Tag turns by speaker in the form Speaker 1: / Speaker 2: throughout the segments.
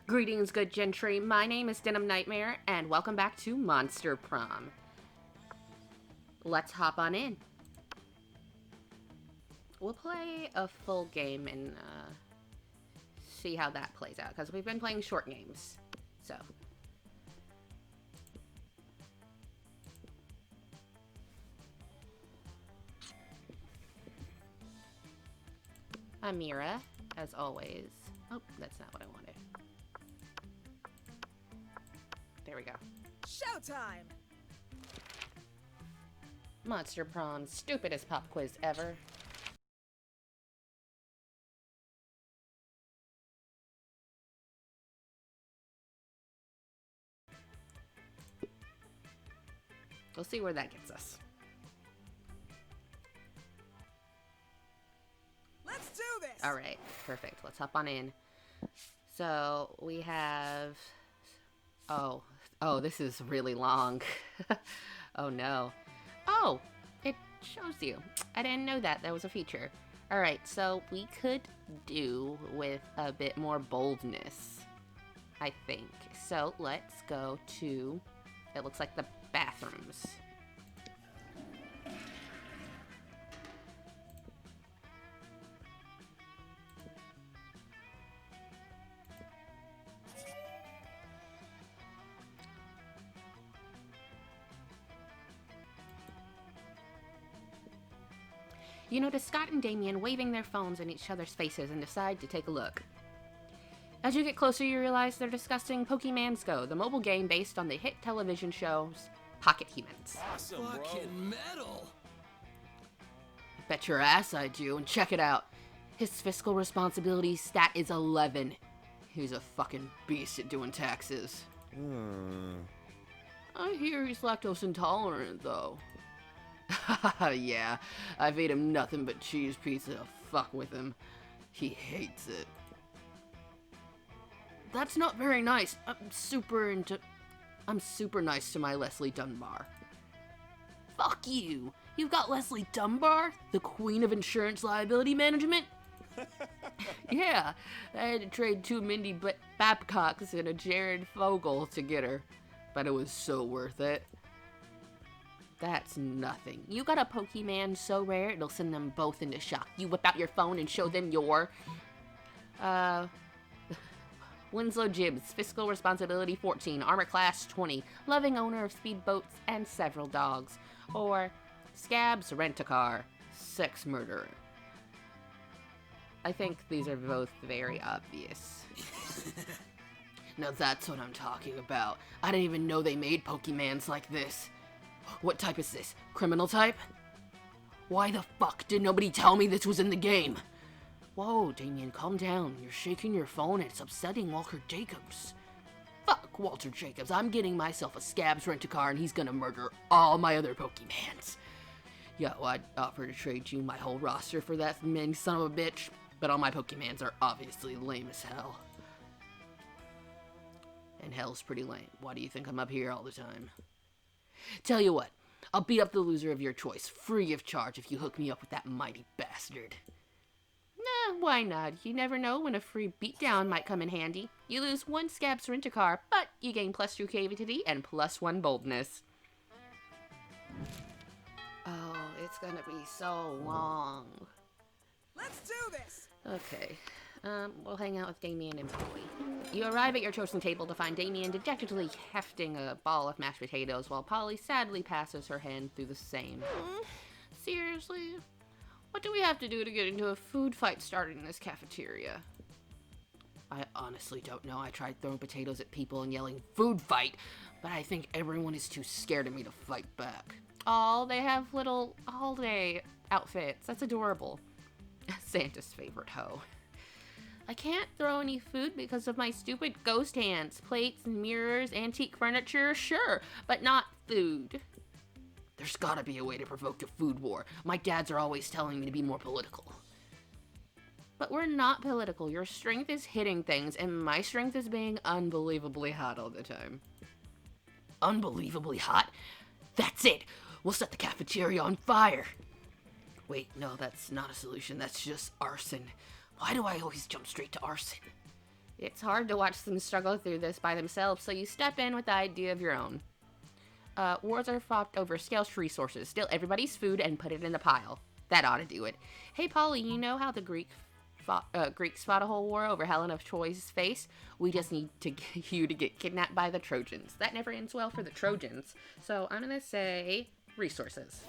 Speaker 1: Greetings, good gentry. My name is Denim Nightmare, and welcome back to Monster Prom. Let's hop on in. We'll play a full game and see how that plays out, because we've been playing short games. So. I'm Mira, as always. Oh, that's not what I wanted. There we go.
Speaker 2: Showtime!
Speaker 1: Monster Prom, stupidest pop quiz ever. We'll see where that gets us.
Speaker 2: Let's do this!
Speaker 1: Alright, perfect. Let's hop on in. So, we have... Oh, this is really long. Oh no. Oh, it shows you. I didn't know that. That was a feature. Alright, so we could do with a bit more boldness, I think. So, let's go to... It looks like the bathrooms. You notice Scott and Damien waving their phones in each other's faces and decide to take a look. As you get closer, you realize they're discussing Pokemans Go, the mobile game based on the hit television shows Pocket Humans.
Speaker 3: Awesome, bro.
Speaker 4: Fucking metal!
Speaker 1: Bet your ass I do, and check it out. His fiscal responsibility stat is 11. He's a fucking beast at doing taxes. I hear he's lactose intolerant, though. Yeah, I feed him nothing but cheese pizza to fuck with him. He hates it. That's not very nice. I'm super nice to my Leslie Dunbar. Fuck you! You've got Leslie Dunbar? The queen of insurance liability management? Yeah, I had to trade 2 Mindy Babcocks and a Jared Fogle to get her. But it was so worth it. That's nothing. You got a Pokemon so rare, it'll send them both into shock. You whip out your phone and show them your... Winslow Gibbs, fiscal responsibility 14, armor class 20, loving owner of speedboats and several dogs. Or Scabs Rent-A-Car, sex murderer. I think these are both very obvious. Now that's what I'm talking about. I didn't even know they made Pokemans like this. What type is this? Criminal type? Why the fuck did nobody tell me this was in the game? Whoa, Damien, calm down. You're shaking your phone and it's upsetting Walter Jacobs. Fuck Walter Jacobs. I'm getting myself a Scabs Rent-A-Car and he's gonna murder all my other Pokemans. Yo, I'd offer to trade you my whole roster for that mean son of a bitch, but all my Pokemans are obviously lame as hell. And hell's pretty lame. Why do you think I'm up here all the time? Tell you what, I'll beat up the loser of your choice, free of charge, if you hook me up with that mighty bastard. Nah, why not? You never know when a free beatdown might come in handy. You lose 1 Scabs Rent-A-Car, but you gain +2 creativity and +1 boldness. Oh, it's gonna be so long.
Speaker 2: Let's do this!
Speaker 1: Okay, we'll hang out with Damien and Polly. You arrive at your chosen table to find Damien dejectedly hefting a ball of mashed potatoes while Polly sadly passes her hand through the same. Seriously? What do we have to do to get into a food fight started in this cafeteria? I honestly don't know. I tried throwing potatoes at people and yelling, "Food fight!" but I think everyone is too scared of me to fight back. Oh, they have little holiday outfits. That's adorable. Santa's favorite hoe. I can't throw any food because of my stupid ghost hands. Plates, mirrors, antique furniture, sure, but not food. There's gotta be a way to provoke a food war. My dads are always telling me to be more political. But we're not political. Your strength is hitting things, and my strength is being unbelievably hot all the time. Unbelievably hot? That's it! We'll set the cafeteria on fire! Wait, no, that's not a solution. That's just arson. Why do I always jump straight to arson? It's hard to watch them struggle through this by themselves, so you step in with the idea of your own. Wars are fought over scarce resources. Steal everybody's food and put it in the pile. That ought to do it. Hey, Polly, you know how the Greeks fought a whole war over Helen of Troy's face? We just need you to get kidnapped by the Trojans. That never ends well for the Trojans. So I'm gonna say resources.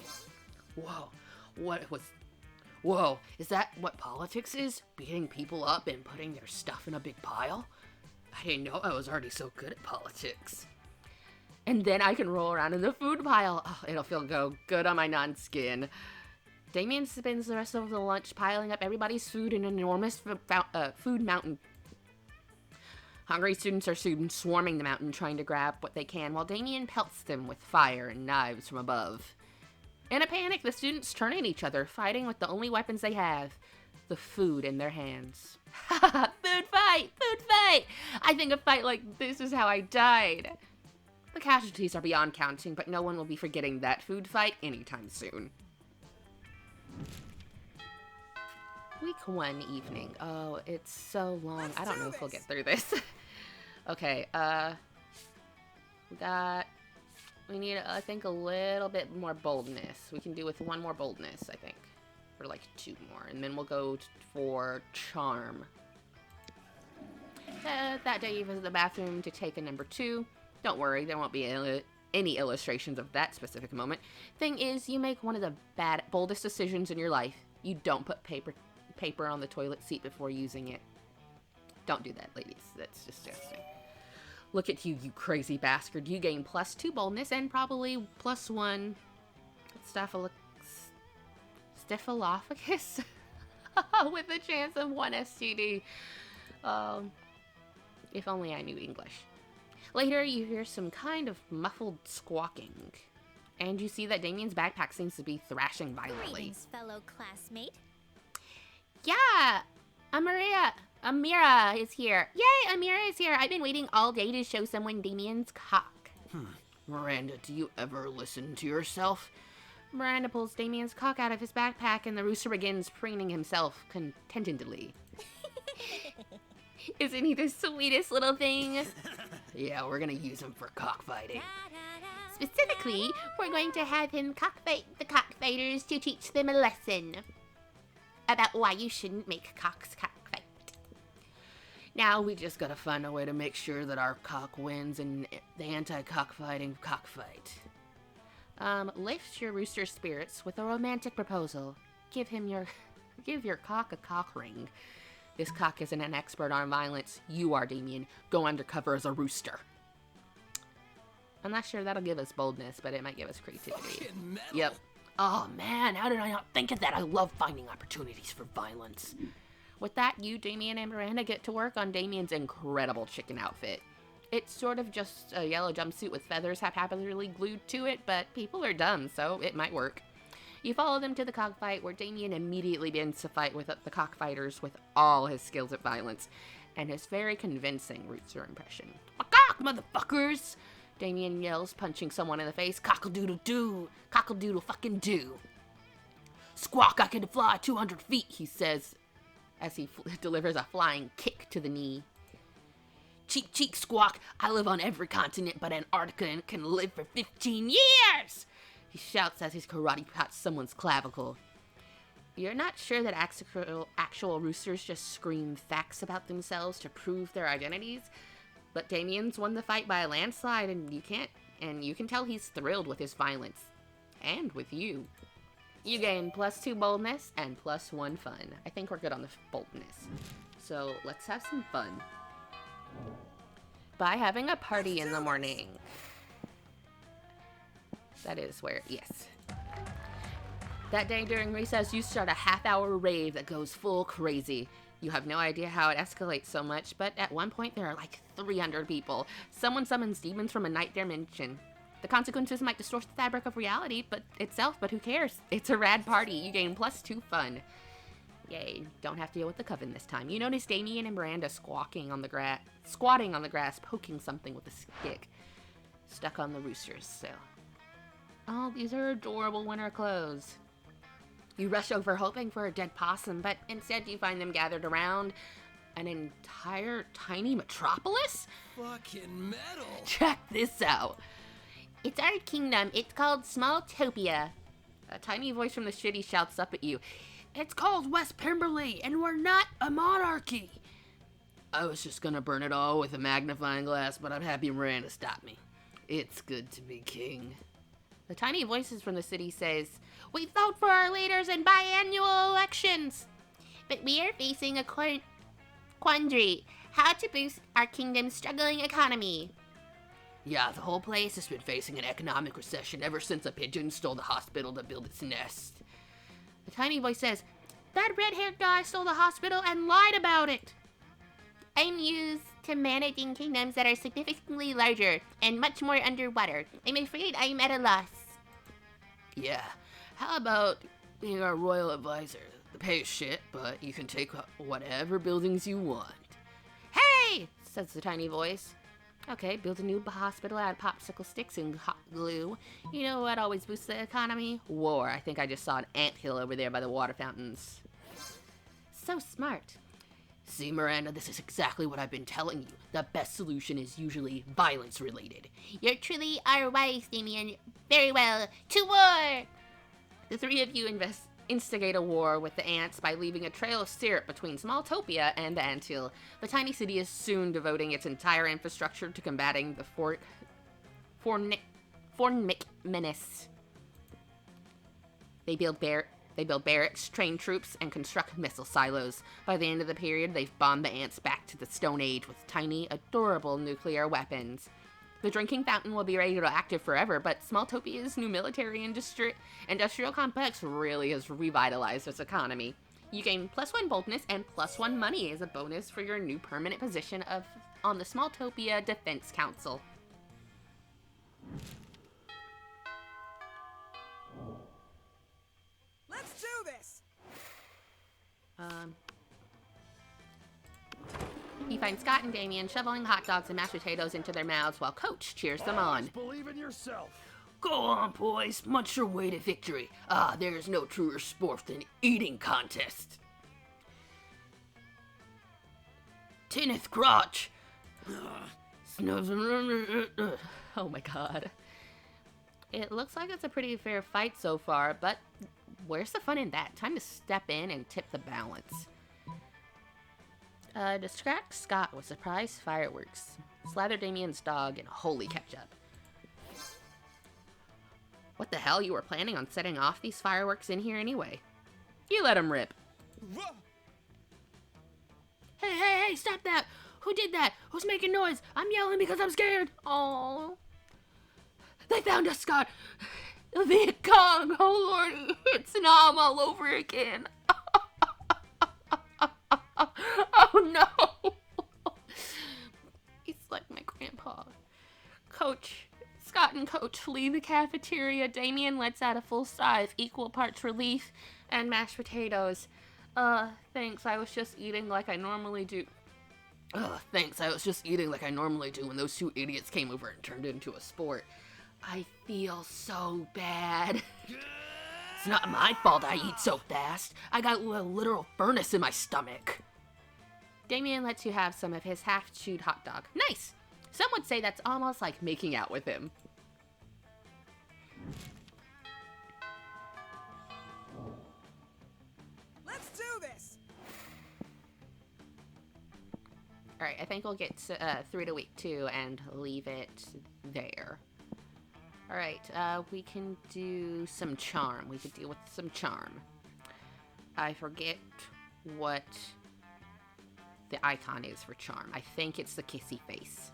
Speaker 1: Whoa, is that what politics is? Beating people up and putting their stuff in a big pile? I didn't know I was already so good at politics. And then I can roll around in the food pile. Oh, it'll go good on my non-skin. Damien spends the rest of the lunch piling up everybody's food in an enormous food mountain. Hungry students are soon swarming the mountain trying to grab what they can, while Damien pelts them with fire and knives from above. In a panic, the students turn on each other, fighting with the only weapons they have, the food in their hands. Food fight! Food fight! I think a fight like this is how I died. The casualties are beyond counting, but no one will be forgetting that food fight anytime soon. Week 1 evening. Oh, it's so long. I don't know if we'll get through this. Okay, we need, I think, a little bit more boldness. We can do with 1 more boldness, I think. Or like 2 more. And then we'll go for charm. That day you visit the bathroom to take a number 2. Don't worry, there won't be any illustrations of that specific moment. Thing is, you make one of the boldest decisions in your life. You don't put paper on the toilet seat before using it. Don't do that, ladies. That's disgusting. Look at you, you crazy bastard. You gain +2 boldness and probably +1 Staphylococcus with a chance of 1 STD. If only I knew English. Later, you hear some kind of muffled squawking, and you see that Damien's backpack seems to be thrashing violently.
Speaker 3: Greetings, fellow classmate.
Speaker 1: Yeah, Amira is here. Yay, Amira is here. I've been waiting all day to show someone Damien's cock. Miranda, do you ever listen to yourself? Miranda pulls Damien's cock out of his backpack, and the rooster begins preening himself contentedly. Isn't he the sweetest little thing? Yeah, we're gonna use him for cockfighting. Specifically, we're going to have him cockfight the cockfighters to teach them a lesson about why you shouldn't make cocks cockfight. Now we just gotta find a way to make sure that our cock wins in the anti-cockfighting cockfight. Lift your rooster's spirits with a romantic proposal. Give your cock a cock ring. This cock isn't an expert on violence. You are, Damien. Go undercover as a rooster. I'm not sure that'll give us boldness, but it might give us creativity. Yep. Oh man, how did I not think of that? I love finding opportunities for violence. With that, you, Damien, and Miranda get to work on Damien's incredible chicken outfit. It's sort of just a yellow jumpsuit with feathers haphazardly glued to it, but people are dumb, so it might work. You follow them to the cockfight, where Damien immediately begins to fight with the cockfighters with all his skills at violence, and his very convincing rooster impression. "Cock, motherfuckers!" Damien yells, punching someone in the face. "Cockle-doodle-doo! Cockle-doodle-fucking-doo!" "Squawk, I can fly 200 feet, he says, as he delivers a flying kick to the knee. "Cheek, cheek, Squawk, I live on every continent but Antarctica and can live for 15 years! He shouts as he karate pots someone's clavicle. You're not sure that actual roosters just scream facts about themselves to prove their identities, but Damien's won the fight by a landslide, and you can tell he's thrilled with his violence. And with you. You gain +2 boldness and +1 fun. I think we're good on the boldness. So let's have some fun. By having a party in the morning. That is where, yes. That day during recess, you start a half-hour rave that goes full crazy. You have no idea how it escalates so much, but at one point there are like 300 people. Someone summons demons from a night dimension. The consequences might distort the fabric of reality but who cares? It's a rad party. You gain +2 fun. Yay, don't have to deal with the coven this time. You notice Damien and Miranda squatting on the grass, poking something with a stick. Stuck on the roosters, so. Oh, these are adorable winter clothes. You rush over hoping for a dead possum, but instead you find them gathered around An entire tiny metropolis?
Speaker 3: Fucking metal.
Speaker 1: Check this out. It's our kingdom. It's called Smalltopia. A tiny voice from the city shouts up at you. It's called West Pemberley, and we're not a monarchy. I was just gonna burn it all with a magnifying glass, but I'm happy Miranda stopped me. It's good to be king. The tiny voices from the city says, we vote for our leaders in biannual elections. But we are facing a quandary. How to boost our kingdom's struggling economy. Yeah, the whole place has been facing an economic recession ever since a pigeon stole the hospital to build its nest. The tiny voice says, that red-haired guy stole the hospital and lied about it. I'm used to managing kingdoms that are significantly larger and much more underwater. I'm afraid I'm at a loss. Yeah, how about being our royal advisor? The pay is shit, but you can take whatever buildings you want. Hey, says the tiny voice. Okay, build a new hospital out of popsicle sticks and hot glue. You know what always boosts the economy? War. I think I just saw an anthill over there by the water fountains. So smart. See, Miranda, this is exactly what I've been telling you. The best solution is usually violence-related. You truly are wise, Damien. Very well. To war! The three of you instigate a war with the ants by leaving a trail of syrup between Smalltopia and the anthill. The tiny city is soon devoting its entire infrastructure to combating the Fornmic menace. They build barracks, train troops, and construct missile silos. By the end of the period, they've bombed the ants back to the Stone Age with tiny, adorable nuclear weapons. The drinking fountain will be radioactive forever, but Smalltopia's new military industrial complex really has revitalized its economy. You gain +1 boldness and +1 money as a bonus for your new permanent position on the Smalltopia Defense Council.
Speaker 2: Let's do this.
Speaker 1: You find Scott and Damien shoveling hot dogs and mashed potatoes into their mouths while Coach cheers them on.
Speaker 3: Believe in yourself.
Speaker 1: Go on, boys. Munch your way to victory. There is no truer sport than eating contest. Tinneth crotch. Oh my god. It looks like it's a pretty fair fight so far, but where's the fun in that? Time to step in and tip the balance. Distract Scott with surprise fireworks. Slather Damien's dog in holy ketchup. What the hell? You were planning on setting off these fireworks in here anyway. You let him rip. Hey, stop that! Who did that? Who's making noise? I'm yelling because I'm scared. Oh, they found us, Scott. The Viet Cong. Oh Lord, it's Nam all over again. Oh no! He's like my grandpa. Scott and Coach flee the cafeteria. Damien lets out a full sigh of equal parts relief and mashed potatoes. Thanks, I was just eating like I normally do. Thanks, I was just eating like I normally do when those two idiots came over and turned it into a sport. I feel so bad. It's not my fault I eat so fast. I got a literal furnace in my stomach. Damien lets you have some of his half-chewed hot dog. Nice! Some would say that's almost like making out with him.
Speaker 2: Let's do this.
Speaker 1: Alright, I think we'll get through to week 2 and leave it there. Alright, we can do some charm. We could deal with some charm. I forget what the icon is for charm. I think it's the kissy face.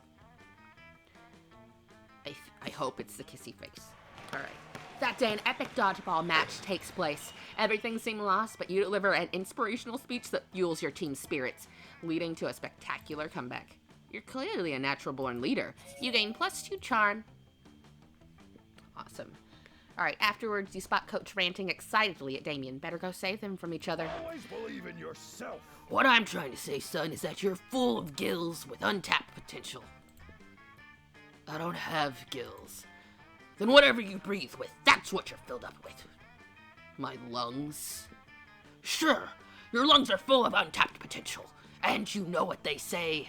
Speaker 1: I hope it's the kissy face. Alright. That day, an epic dodgeball match takes place. Everything seemed lost, but you deliver an inspirational speech that fuels your team's spirits, leading to a spectacular comeback. You're clearly a natural-born leader. You gain +2 charm. Awesome. Alright, afterwards, you spot Coach ranting excitedly at Damien. Better go save them from each other.
Speaker 3: Always believe in yourself.
Speaker 1: What I'm trying to say, son, is that you're full of gills with untapped potential. I don't have gills. Then whatever you breathe with, that's what you're filled up with. My lungs? Sure, your lungs are full of untapped potential. And you know what they say.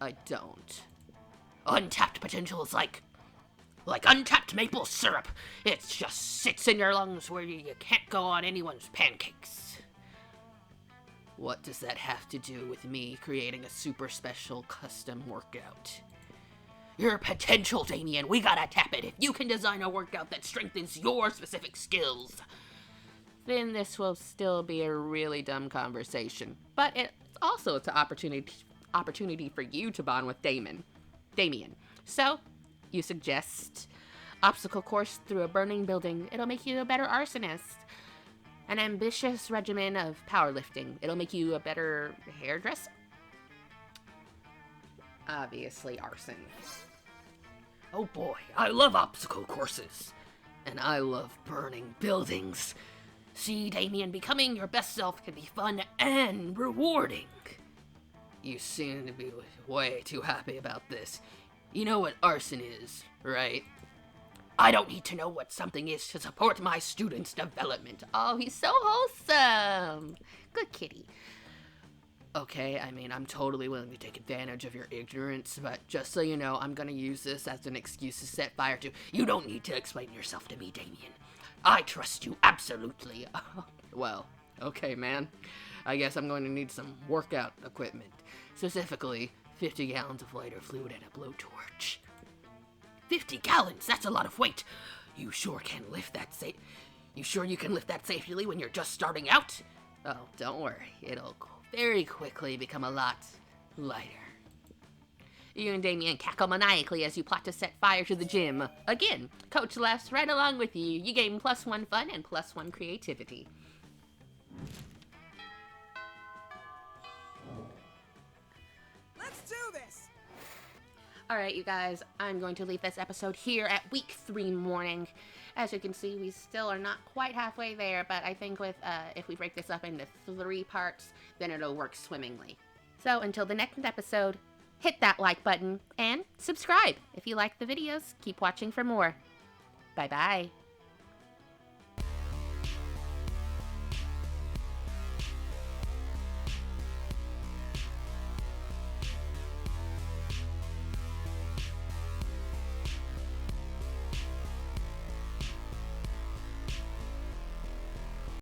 Speaker 1: I don't. Untapped potential is like untapped maple syrup. It just sits in your lungs where you can't go on anyone's pancakes. What does that have to do with me creating a super special custom workout? Your potential, Damien. We gotta tap it. If you can design a workout that strengthens your specific skills, then this will still be a really dumb conversation. But it's an opportunity for you to bond with Damien. So, you suggest obstacle course through a burning building. It'll make you a better arsonist. An ambitious regimen of powerlifting. It'll make you a better hairdresser. Obviously, arson. Oh boy, I love obstacle courses. And I love burning buildings. See, Damien, becoming your best self can be fun and rewarding. You seem to be way too happy about this. You know what arson is, right? I don't need to know what something is to support my students' development. Oh, he's so wholesome. Good kitty. Okay, I mean, I'm totally willing to take advantage of your ignorance, but just so you know, I'm gonna use this as an excuse to set fire to. You don't need to explain yourself to me, Damien. I trust you absolutely. Well, okay, man. I guess I'm going to need some workout equipment. Specifically, 50 gallons of lighter fluid and a blowtorch. 50 gallons? That's a lot of weight. You sure can lift that You sure you can lift that safely when you're just starting out? Oh, don't worry. It'll very quickly become a lot lighter. You and Damien cackle maniacally as you plot to set fire to the gym. Again, Coach laughs right along with you. You gain +1 fun and +1 creativity.
Speaker 2: Let's do this!
Speaker 1: Alright, you guys, I'm going to leave this episode here at week 3 morning. As you can see, we still are not quite halfway there, but I think with if we break this up into 3 parts, then it'll work swimmingly. So until the next episode, hit that like button and subscribe. If you like the videos, keep watching for more. Bye-bye.